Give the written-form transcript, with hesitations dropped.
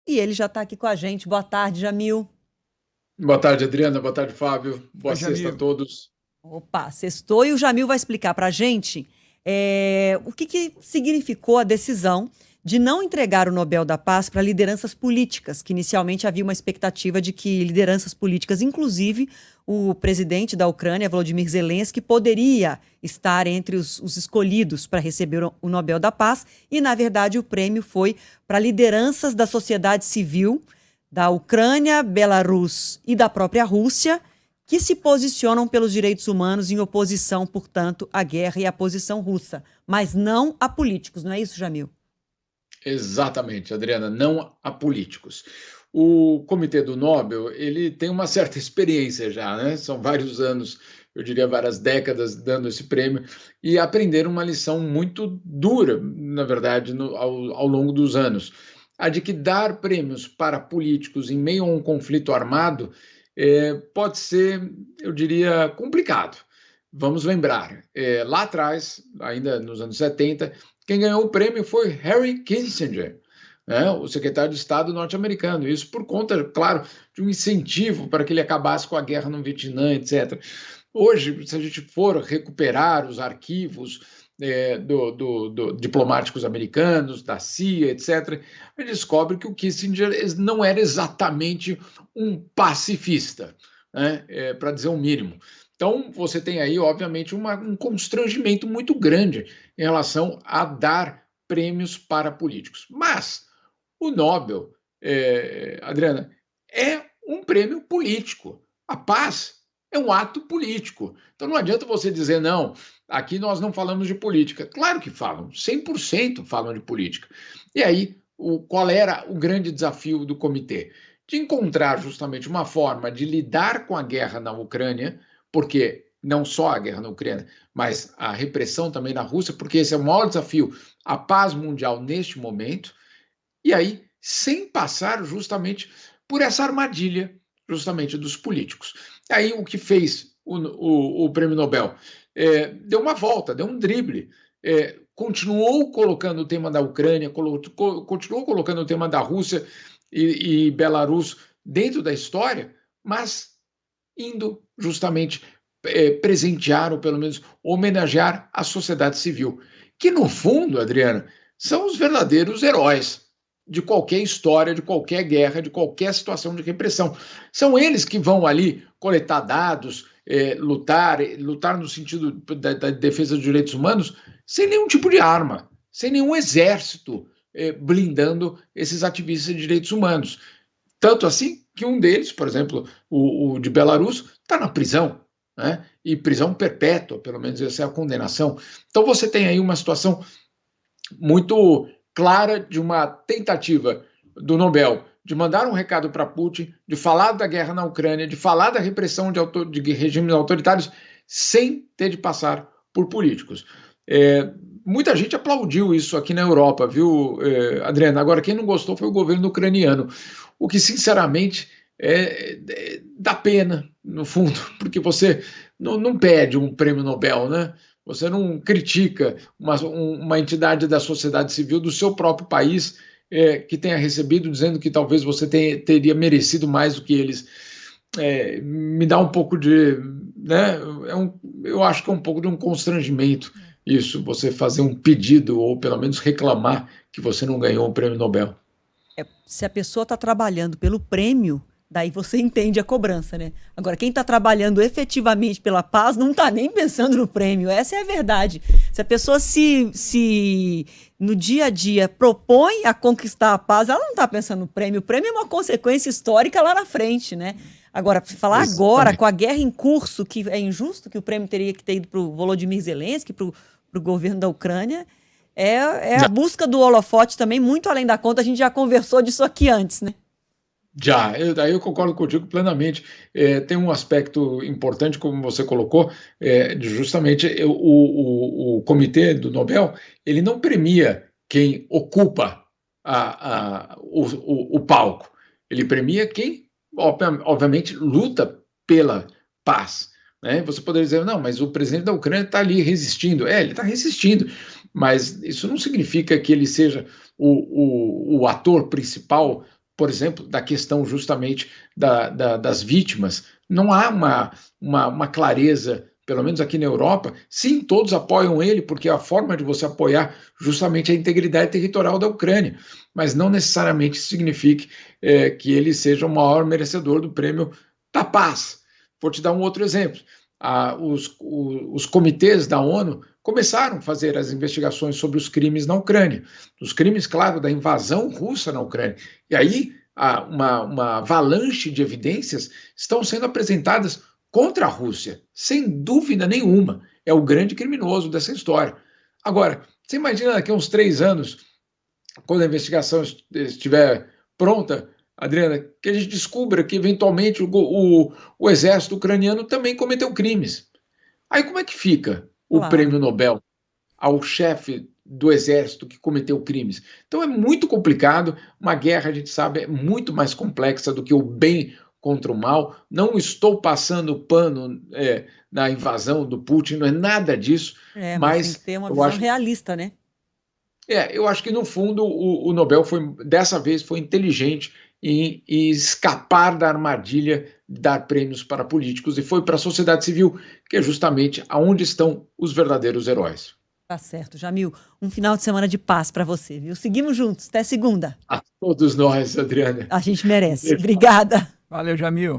e ele já está aqui com a gente. Boa tarde, Jamil. Boa tarde, Adriana. Boa tarde, Fábio. Oi, Boa sexta a Jamil. todos. Opa, sextou e o Jamil vai explicar para a gente o que significou a decisão de não entregar o Nobel da Paz para lideranças políticas, que inicialmente havia uma expectativa de que lideranças políticas, inclusive o presidente da Ucrânia, Volodymyr Zelensky, poderia estar entre os escolhidos para receber o Nobel da Paz, e, na verdade, o prêmio foi para lideranças da sociedade civil da Ucrânia, Belarus e da própria Rússia, que se posicionam pelos direitos humanos em oposição, portanto, à guerra e à posição russa, mas não a políticos, não é isso, Jamil? Exatamente, Adriana, não a políticos. O Comitê do Nobel, ele tem uma certa experiência já, né? São vários anos, eu diria várias décadas dando esse prêmio e aprenderam uma lição muito dura, na verdade, ao longo dos anos. A de que dar prêmios para políticos em meio a um conflito armado pode ser, eu diria, complicado. Vamos lembrar, lá atrás, ainda nos anos 70, quem ganhou o prêmio foi Henry Kissinger, né, o secretário de Estado norte-americano. Isso por conta, claro, de um incentivo para que ele acabasse com a guerra no Vietnã, etc. Hoje, se a gente for recuperar os arquivos diplomáticos americanos, da CIA, etc., a gente descobre que o Kissinger não era exatamente um pacifista, né, para dizer o mínimo. Então, você tem aí, obviamente, um constrangimento muito grande em relação a dar prêmios para políticos. Mas o Nobel, Adriana, é um prêmio político. A paz é um ato político. Então, não adianta você dizer, não, aqui nós não falamos de política. Claro que falam, 100% falam de política. E aí, qual era o grande desafio do comitê? De encontrar justamente uma forma de lidar com a guerra na Ucrânia, porque não só a guerra na Ucrânia, mas a repressão também na Rússia, porque esse é o maior desafio, a paz mundial neste momento, e aí sem passar justamente por essa armadilha justamente dos políticos. Aí o que fez o Prêmio Nobel? Deu uma volta, deu um drible, continuou colocando o tema da Ucrânia, continuou colocando o tema da Rússia e Belarus dentro da história, mas indo justamente presentear, ou pelo menos homenagear a sociedade civil, que no fundo, Adriana, são os verdadeiros heróis de qualquer história, de qualquer guerra, de qualquer situação de repressão. São eles que vão ali coletar dados, lutar no sentido da defesa dos direitos humanos, sem nenhum tipo de arma, sem nenhum exército blindando esses ativistas de direitos humanos. Tanto assim que um deles, por exemplo, o de Belarus, está na prisão, né? E prisão perpétua, pelo menos essa é a condenação. Então você tem aí uma situação muito clara de uma tentativa do Nobel de mandar um recado para Putin, de falar da guerra na Ucrânia, de falar da repressão de regimes autoritários, sem ter de passar por políticos. Muita gente aplaudiu isso aqui na Europa, viu, Adriana? Agora, quem não gostou foi o governo ucraniano, o que, sinceramente, dá pena, no fundo, porque você não pede um prêmio Nobel, né? Você não critica uma entidade da sociedade civil do seu próprio país que tenha recebido, dizendo que talvez você teria merecido mais do que eles. Me dá um pouco de... né? Eu acho que é um pouco de um constrangimento isso, você fazer um pedido ou pelo menos reclamar que você não ganhou um prêmio Nobel. Se a pessoa está trabalhando pelo prêmio, daí você entende a cobrança, né? Agora, quem está trabalhando efetivamente pela paz não está nem pensando no prêmio. Essa é a verdade. Se a pessoa se no dia a dia propõe a conquistar a paz, ela não está pensando no prêmio. O prêmio é uma consequência histórica lá na frente, né? Agora, falar agora, com a guerra em curso, que é injusto que o prêmio teria que ter ido para o Volodymyr Zelensky, para o governo da Ucrânia, é a busca do holofote também, muito além da conta. A gente já conversou disso aqui antes, né? Daí eu concordo contigo plenamente. Tem um aspecto importante, como você colocou, justamente o Comitê do Nobel, ele não premia quem ocupa o palco, ele premia quem, obviamente, luta pela paz. Né? Você poderia dizer, não, mas o presidente da Ucrânia está ali resistindo. Ele está resistindo, mas isso não significa que ele seja o ator principal por exemplo, da questão justamente das vítimas. Não há uma clareza, pelo menos aqui na Europa. Sim, todos apoiam ele, porque a forma de você apoiar justamente a integridade territorial da Ucrânia, mas não necessariamente signifique que ele seja o maior merecedor do prêmio da paz. Vou te dar um outro exemplo. Os comitês da ONU começaram a fazer as investigações sobre os crimes na Ucrânia, os crimes, claro, da invasão russa na Ucrânia. E aí uma avalanche de evidências estão sendo apresentadas contra a Rússia, sem dúvida nenhuma. É o grande criminoso dessa história. Agora, você imagina daqui a uns 3 anos, quando a investigação estiver pronta, Adriana, que a gente descubra que, eventualmente, o exército ucraniano também cometeu crimes. Aí como é que fica o prêmio Nobel ao chefe do exército que cometeu crimes? Então é muito complicado. Uma guerra, a gente sabe, é muito mais complexa do que o bem contra o mal. Não estou passando pano na invasão do Putin, não é nada disso. Mas tem que ter uma visão realista, né? Eu acho que, no fundo, o Nobel dessa vez foi inteligente em escapar da armadilha de dar prêmios para políticos e foi para a sociedade civil, que é justamente aonde estão os verdadeiros heróis. Tá certo, Jamil. Um final de semana de paz para você, viu? Seguimos juntos. Até segunda. A todos nós, Adriana. A gente merece. Obrigada. Valeu, Jamil.